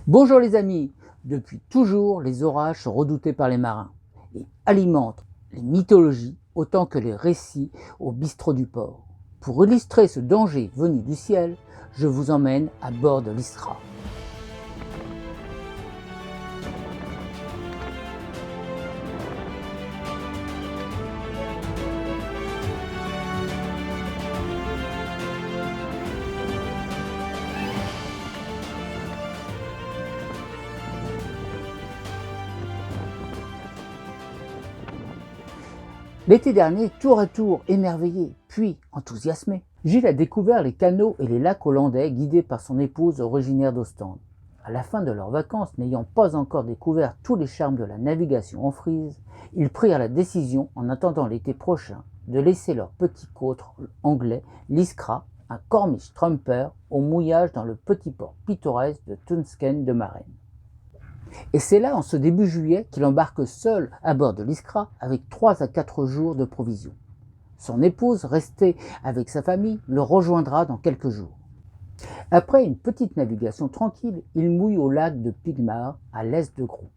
Bonjour les amis, depuis toujours les orages sont redoutés par les marins et alimentent les mythologies autant que les récits au bistrot du port. Pour illustrer ce danger venu du ciel, je vous emmène à bord de l'Iskra. L'été dernier, tour à tour émerveillé, puis enthousiasmé, Gilles a découvert les canaux et les lacs hollandais guidés par son épouse originaire d'Ostende. À la fin de leurs vacances, n'ayant pas encore découvert tous les charmes de la navigation en frise, ils prirent la décision, en attendant l'été prochain, de laisser leur petit côtre anglais, l'Iskra, un Cornish trumper, au mouillage dans le petit port pittoresque de Tunsken de Marraine. Et c'est là, en ce début juillet, qu'il embarque seul à bord de l'Iskra avec 3 à 4 jours de provisions. Son épouse, restée avec sa famille, le rejoindra dans quelques jours. Après une petite navigation tranquille, il mouille au lac de Pigmar, à l'est de Grou.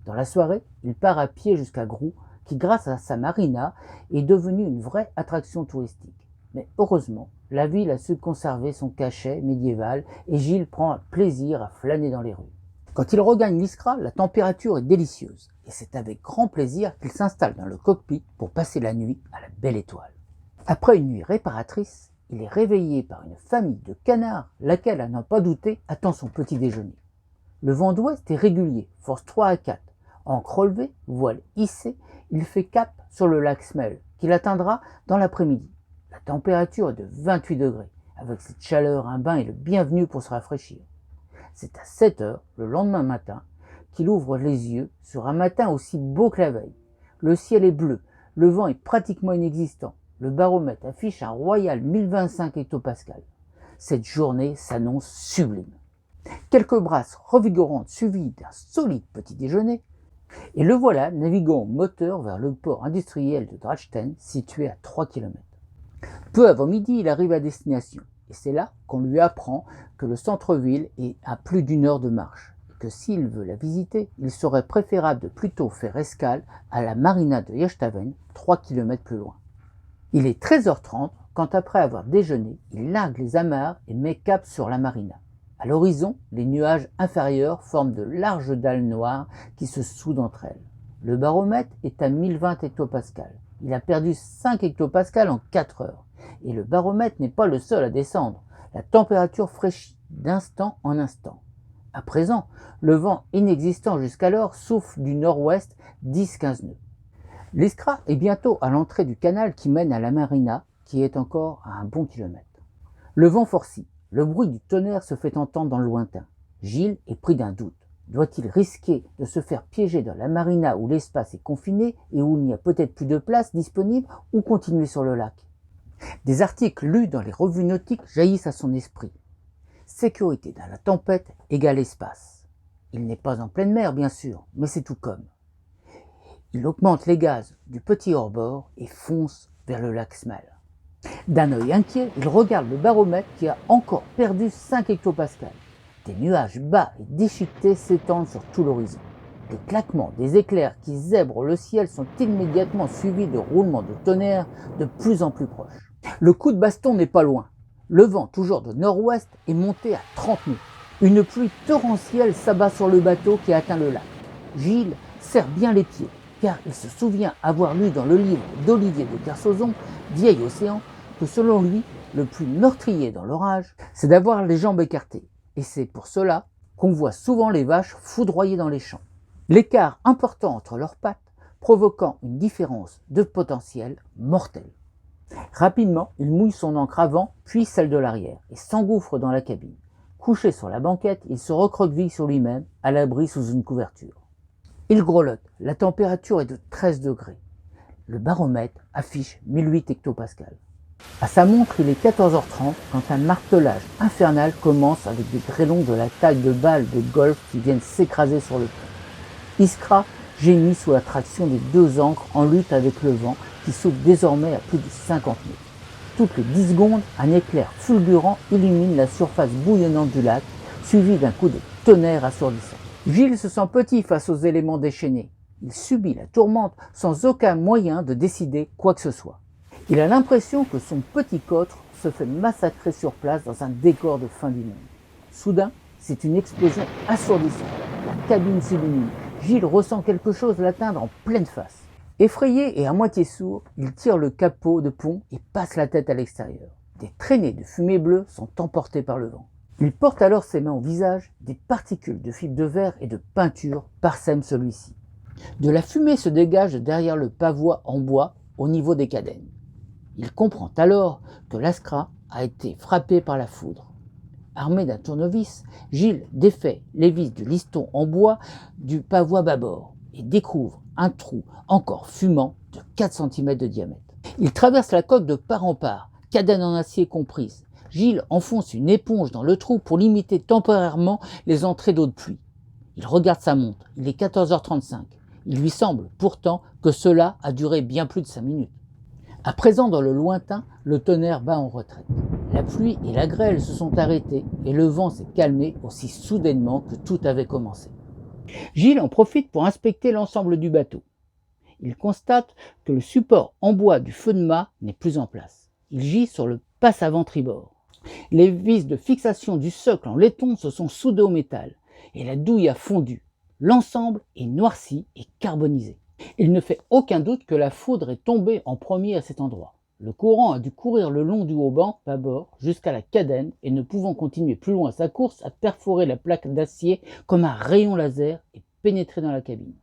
Dans la soirée, il part à pied jusqu'à Grou, qui grâce à sa marina est devenue une vraie attraction touristique. Mais heureusement, la ville a su conserver son cachet médiéval et Gilles prend plaisir à flâner dans les rues. Quand il regagne l'Iskra, la température est délicieuse et c'est avec grand plaisir qu'il s'installe dans le cockpit pour passer la nuit à la belle étoile. Après une nuit réparatrice, il est réveillé par une famille de canards, laquelle, à n'en pas douter, attend son petit déjeuner. Le vent d'ouest est régulier, force 3 à 4. Ancre relevée, voile hissée, il fait cap sur le lac Smel, qu'il atteindra dans l'après-midi. La température est de 28 degrés. Avec cette chaleur, un bain est le bienvenu pour se rafraîchir. C'est à 7 heures, le lendemain matin, qu'il ouvre les yeux sur un matin aussi beau que la veille. Le ciel est bleu, le vent est pratiquement inexistant. Le baromètre affiche un royal 1025 hectopascal. Cette journée s'annonce sublime. Quelques brasses revigorantes suivies d'un solide petit déjeuner, et le voilà naviguant au moteur vers le port industriel de Drachten, situé à 3 km. Peu avant midi, il arrive à destination. Et c'est là qu'on lui apprend que le centre-ville est à plus d'1 heure de marche, et que s'il veut la visiter, il serait préférable de plutôt faire escale à la marina de Echthaven, 3 km plus loin. Il est 13h30 quand, après avoir déjeuné, il largue les amarres et met cap sur la marina. À l'horizon, les nuages inférieurs forment de larges dalles noires qui se soudent entre elles. Le baromètre est à 1020 hectopascal. Il a perdu 5 hectopascal en 4 heures. Et le baromètre n'est pas le seul à descendre. La température fraîchit d'instant en instant. À présent, le vent inexistant jusqu'alors souffle du nord-ouest 10-15 nœuds. L'Iskra est bientôt à l'entrée du canal qui mène à la marina, qui est encore à un bon kilomètre. Le vent forcit. Le bruit du tonnerre se fait entendre dans le lointain. Gilles est pris d'un doute. Doit-il risquer de se faire piéger dans la marina où l'espace est confiné et où il n'y a peut-être plus de place disponible, ou continuer sur le lac? Des articles lus dans les revues nautiques jaillissent à son esprit. Sécurité dans la tempête égale espace. Il n'est pas en pleine mer, bien sûr, mais c'est tout comme. Il augmente les gaz du petit hors-bord et fonce vers le lac Smel. D'un œil inquiet, il regarde le baromètre qui a encore perdu 5 hectopascal. Des nuages bas et déchiquetés s'étendent sur tout l'horizon. Les claquements des éclairs qui zèbrent le ciel sont immédiatement suivis de roulements de tonnerre de plus en plus proches. Le coup de baston n'est pas loin. Le vent, toujours de nord-ouest, est monté à 30 nœuds. Une pluie torrentielle s'abat sur le bateau qui atteint le lac. Gilles serre bien les pieds, car il se souvient avoir lu dans le livre d'Olivier de Kersauzon, Vieil Océan, que selon lui, le plus meurtrier dans l'orage, c'est d'avoir les jambes écartées. Et c'est pour cela qu'on voit souvent les vaches foudroyées dans les champs. L'écart important entre leurs pattes provoquant une différence de potentiel mortel. Rapidement, il mouille son ancre avant, puis celle de l'arrière, et s'engouffre dans la cabine. Couché sur la banquette, il se recroqueville sur lui-même, à l'abri sous une couverture. Il grelotte, la température est de 13 degrés. Le baromètre affiche 1008 hectopascal. À sa montre, il est 14h30 quand un martelage infernal commence avec des grêlons de la taille de balles de golf qui viennent s'écraser sur le pont. Iskra gémit sous la traction des 2 ancres en lutte avec le vent qui souffle désormais à plus de 50 nœuds. Toutes les 10 secondes, un éclair fulgurant illumine la surface bouillonnante du lac, suivi d'un coup de tonnerre assourdissant. Gilles se sent petit face aux éléments déchaînés. Il subit la tourmente sans aucun moyen de décider quoi que ce soit. Il a l'impression que son petit cotre se fait massacrer sur place dans un décor de fin du monde. Soudain, c'est une explosion assourdissante. La cabine s'illumine. Gilles ressent quelque chose l'atteindre en pleine face. Effrayé et à moitié sourd, il tire le capot de pont et passe la tête à l'extérieur. Des traînées de fumée bleue sont emportées par le vent. Il porte alors ses mains au visage, des particules de fibre de verre et de peinture parsèment celui-ci. De la fumée se dégage derrière le pavois en bois au niveau des cadènes. Il comprend alors que l'Askra a été frappé par la foudre. Armé d'un tournevis, Gilles défait les vis du liston en bois du pavois bâbord et découvre un trou encore fumant de 4 cm de diamètre. Il traverse la coque de part en part, cadène en acier comprise. Gilles enfonce une éponge dans le trou pour limiter temporairement les entrées d'eau de pluie. Il regarde sa montre, il est 14h35. Il lui semble pourtant que cela a duré bien plus de 5 minutes. À présent, dans le lointain, le tonnerre bat en retraite. La pluie et la grêle se sont arrêtées et le vent s'est calmé aussi soudainement que tout avait commencé. Gilles en profite pour inspecter l'ensemble du bateau. Il constate que le support en bois du feu de mât n'est plus en place. Il gît sur le passe-avant tribord. Les vis de fixation du socle en laiton se sont soudées au métal et la douille a fondu. L'ensemble est noirci et carbonisé. Il ne fait aucun doute que la foudre est tombée en premier à cet endroit. Le courant a dû courir le long du haubans bâbord jusqu'à la cadène et ne pouvant continuer plus loin sa course a perforé la plaque d'acier comme un rayon laser et pénétré dans la cabine.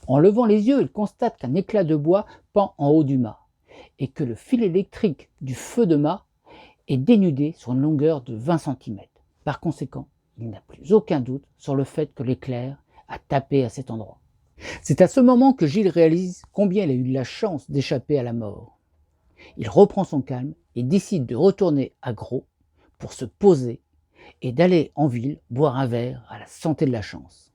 En levant les yeux, il constate qu'un éclat de bois pend en haut du mât et que le fil électrique du feu de mât est dénudé sur une longueur de 20 cm. Par conséquent, il n'a plus aucun doute sur le fait que l'éclair a tapé à cet endroit. C'est à ce moment que Gilles réalise combien il a eu de la chance d'échapper à la mort. Il reprend son calme et décide de retourner à Gros pour se poser et d'aller en ville boire un verre à la santé de la chance.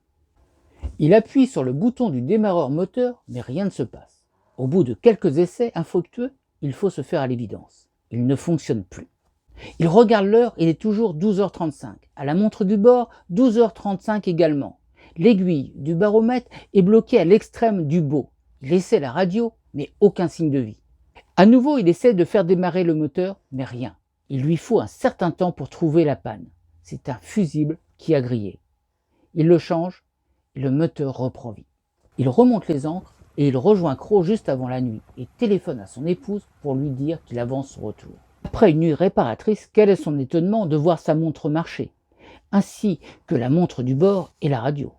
Il appuie sur le bouton du démarreur moteur, mais rien ne se passe. Au bout de quelques essais infructueux, il faut se faire à l'évidence. Il ne fonctionne plus. Il regarde l'heure, il est toujours 12h35. À la montre du bord, 12h35 également. L'aiguille du baromètre est bloquée à l'extrême du bot. Il essaie la radio, mais aucun signe de vie. À nouveau, il essaie de faire démarrer le moteur, mais rien. Il lui faut un certain temps pour trouver la panne. C'est un fusible qui a grillé. Il le change et le moteur reprend vie. Il remonte les ancres et il rejoint Cros juste avant la nuit et téléphone à son épouse pour lui dire qu'il avance son retour. Après une nuit réparatrice, quel est son étonnement de voir sa montre marcher, ainsi que la montre du bord et la radio.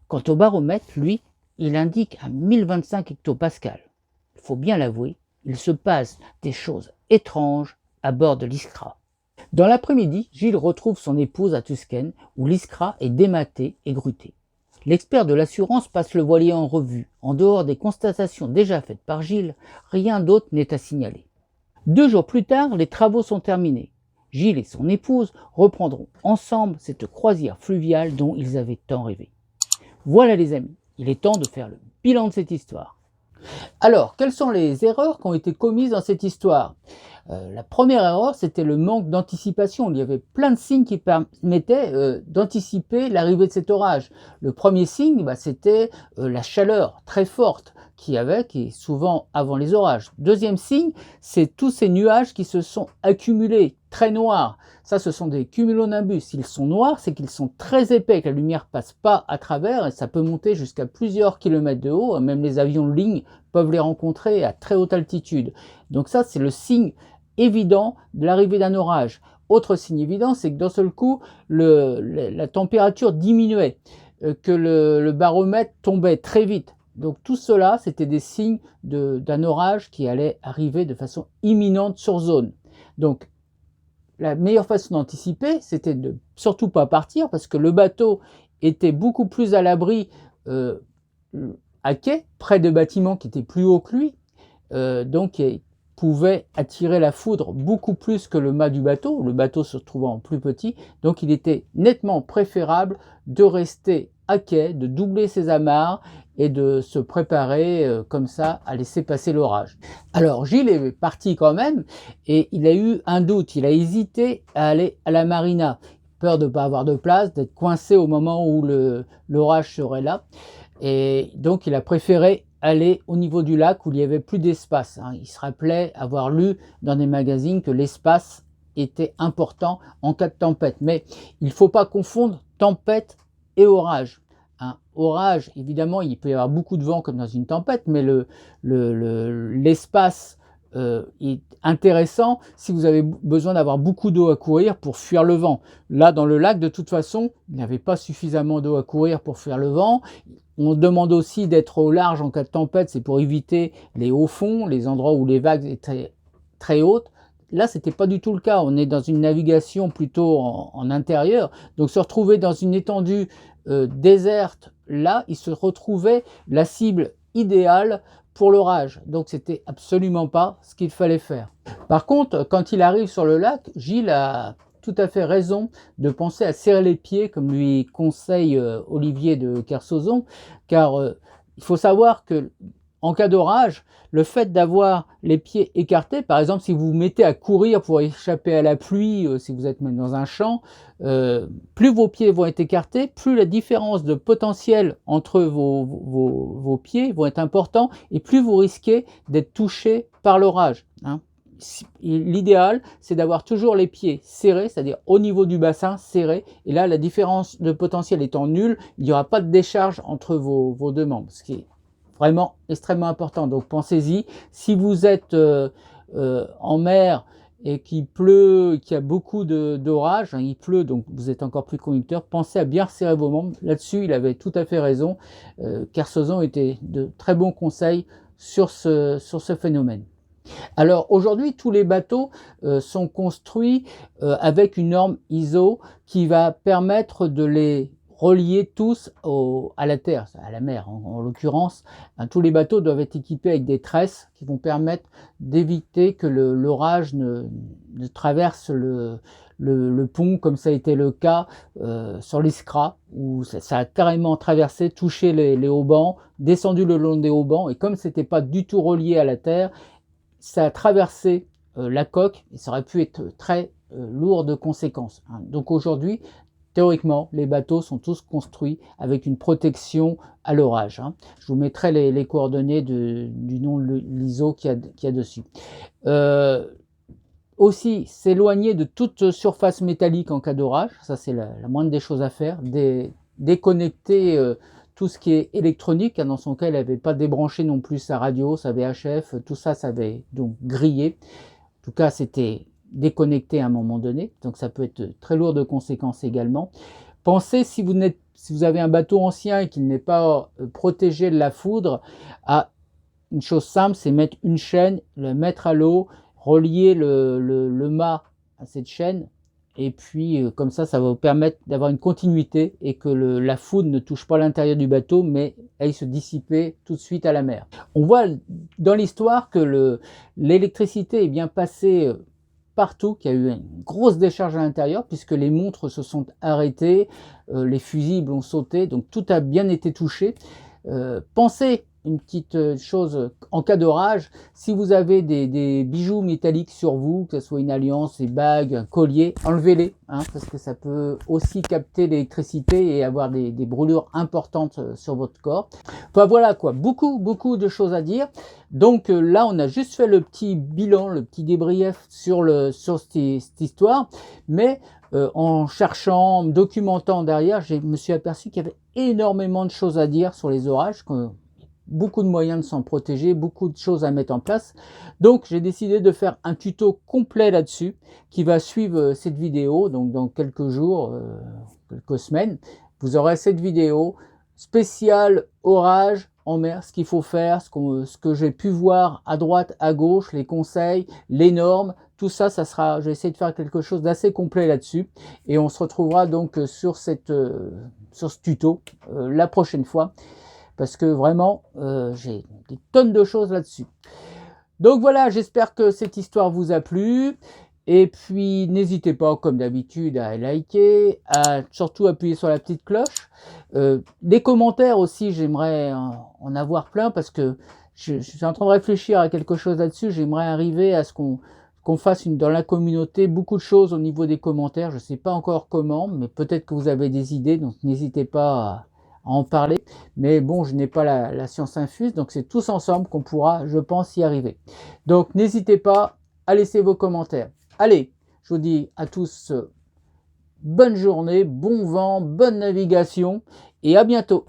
Quant au baromètre, lui, il indique à 1025 hectopascales. Il faut bien l'avouer, il se passe des choses étranges à bord de l'Iskra. Dans l'après-midi, Gilles retrouve son épouse à Tusken, où l'Iskra est dématée et grutée. L'expert de l'assurance passe le voilier en revue. En dehors des constatations déjà faites par Gilles, rien d'autre n'est à signaler. 2 jours plus tard, les travaux sont terminés. Gilles et son épouse reprendront ensemble cette croisière fluviale dont ils avaient tant rêvé. Voilà les amis, il est temps de faire le bilan de cette histoire. Alors, quelles sont les erreurs qui ont été commises dans cette histoire ? La première erreur, c'était le manque d'anticipation. Il y avait plein de signes qui permettaient d'anticiper l'arrivée de cet orage. Le premier signe, c'était la chaleur très forte qui est souvent avant les orages. Deuxième signe, c'est tous ces nuages qui se sont accumulés, très noirs. Ça, ce sont des cumulonimbus. S'ils sont noirs, c'est qu'ils sont très épais, que la lumière passe pas à travers et ça peut monter jusqu'à plusieurs kilomètres de haut. Même les avions de ligne peuvent les rencontrer à très haute altitude. Donc ça, c'est le signe évident de l'arrivée d'un orage. Autre signe évident, c'est que d'un seul coup, la température diminuait, que le baromètre tombait très vite. Donc tout cela, c'était des signes d'un orage qui allait arriver de façon imminente sur zone. Donc la meilleure façon d'anticiper, c'était de surtout pas partir parce que le bateau était beaucoup plus à l'abri à quai, près de bâtiments qui étaient plus hauts que lui. Donc il pouvait attirer la foudre beaucoup plus que le mât du bateau, le bateau se trouvant plus petit. Donc il était nettement préférable de rester à quai, de doubler ses amarres et de se préparer comme ça à laisser passer l'orage. Alors Gilles est parti quand même et il a eu un doute, il a hésité à aller à la marina. peur de ne pas avoir de place, d'être coincé au moment où l'orage serait là. Et donc il a préféré aller au niveau du lac où il n'y avait plus d'espace, hein. Il se rappelait avoir lu dans des magazines que l'espace était important en cas de tempête. Mais il ne faut pas confondre tempête et orage, hein. Orage, évidemment, il peut y avoir beaucoup de vent comme dans une tempête, mais l'espace est intéressant si vous avez besoin d'avoir beaucoup d'eau à courir pour fuir le vent. Là, dans le lac, de toute façon, il n'y avait pas suffisamment d'eau à courir pour fuir le vent. On demande aussi d'être au large en cas de tempête, c'est pour éviter les hauts fonds, les endroits où les vagues étaient très hautes. Là, ce n'était pas du tout le cas. On est dans une navigation plutôt en intérieur. Donc, se retrouver dans une étendue déserte, là, il se retrouvait la cible idéale pour l'orage. Donc, c'était absolument pas ce qu'il fallait faire. Par contre, quand il arrive sur le lac, Gilles a tout à fait raison de penser à serrer les pieds, comme lui conseille Olivier de Kersauzon, car il faut savoir que en cas d'orage, le fait d'avoir les pieds écartés, par exemple si vous vous mettez à courir pour échapper à la pluie, si vous êtes même dans un champ, plus vos pieds vont être écartés, plus la différence de potentiel entre vos pieds vont être importants et plus vous risquez d'être touché par l'orage, hein. L'idéal, c'est d'avoir toujours les pieds serrés, c'est-à-dire au niveau du bassin serré. Et là, la différence de potentiel étant nulle, il n'y aura pas de décharge entre vos deux membres, ce qui est vraiment extrêmement important. Donc pensez-y, si vous êtes en mer et qu'il pleut, qu'il y a beaucoup d'orage, hein, il pleut, donc vous êtes encore plus conducteur, pensez à bien serrer vos membres. Là-dessus, il avait tout à fait raison. Kersauzon était de très bons conseils sur ce phénomène. Alors aujourd'hui, tous les bateaux sont construits avec une norme ISO qui va permettre de les relier tous à la terre, à la mer en l'occurrence. Hein, tous les bateaux doivent être équipés avec des tresses qui vont permettre d'éviter que l'orage ne traverse le pont, comme ça a été le cas sur l'Iskra, où ça a carrément traversé, touché les haubans, descendu le long des haubans, et comme c'était pas du tout relié à la terre, ça a traversé la coque et ça aurait pu être très lourd de conséquences, hein. Donc aujourd'hui, théoriquement, les bateaux sont tous construits avec une protection à l'orage, hein. Je vous mettrai les coordonnées du nom de l'ISO qu'il y a dessus. Aussi, s'éloigner de toute surface métallique en cas d'orage, ça c'est la moindre des choses à faire. Déconnecter tout ce qui est électronique, hein, dans son cas, il n'avait pas débranché non plus sa radio, sa VHF, tout ça, ça avait donc grillé. En tout cas, c'était déconnecté à un moment donné, donc ça peut être très lourd de conséquences également. Pensez, si vous avez un bateau ancien et qu'il n'est pas protégé de la foudre, à une chose simple, c'est mettre une chaîne, le mettre à l'eau, relier le mât à cette chaîne, et puis comme ça va vous permettre d'avoir une continuité et que la foudre ne touche pas l'intérieur du bateau, mais aille se dissiper tout de suite à la mer. On voit dans l'histoire que l'électricité est bien passée partout, qu'il y a eu une grosse décharge à l'intérieur, puisque les montres se sont arrêtées, les fusibles ont sauté, donc tout a bien été touché. Pensez une petite chose, en cas d'orage, si vous avez des bijoux métalliques sur vous, que ce soit une alliance, des bagues, un collier, enlevez-les, hein, parce que ça peut aussi capter l'électricité et avoir des brûlures importantes sur votre corps. Enfin voilà quoi, beaucoup de choses à dire. Donc là, on a juste fait le petit bilan, le petit débrief sur cette histoire, mais en cherchant, en me documentant derrière, je me suis aperçu qu'il y avait énormément de choses à dire sur les orages, beaucoup de moyens de s'en protéger, beaucoup de choses à mettre en place. Donc j'ai décidé de faire un tuto complet là-dessus qui va suivre cette vidéo. Donc dans quelques jours, quelques semaines, vous aurez cette vidéo spéciale orage en mer, ce qu'il faut faire, ce que j'ai pu voir à droite, à gauche, les conseils, les normes, tout ça, je vais essayer de faire quelque chose d'assez complet là-dessus. Et on se retrouvera donc sur ce tuto la prochaine fois, parce que vraiment, j'ai des tonnes de choses là-dessus. Donc voilà, j'espère que cette histoire vous a plu. Et puis, n'hésitez pas, comme d'habitude, à liker, à surtout appuyer sur la petite cloche. Les commentaires aussi, j'aimerais en avoir plein, parce que je suis en train de réfléchir à quelque chose là-dessus. J'aimerais arriver à ce qu'on qu'on fasse dans la communauté beaucoup de choses au niveau des commentaires. Je ne sais pas encore comment, mais peut-être que vous avez des idées, donc n'hésitez pas à en parler. Mais bon, je n'ai pas la science infuse, donc c'est tous ensemble qu'on pourra, je pense, y arriver. Donc n'hésitez pas à laisser vos commentaires. Allez, je vous dis à tous bonne journée, bon vent, bonne navigation et à bientôt.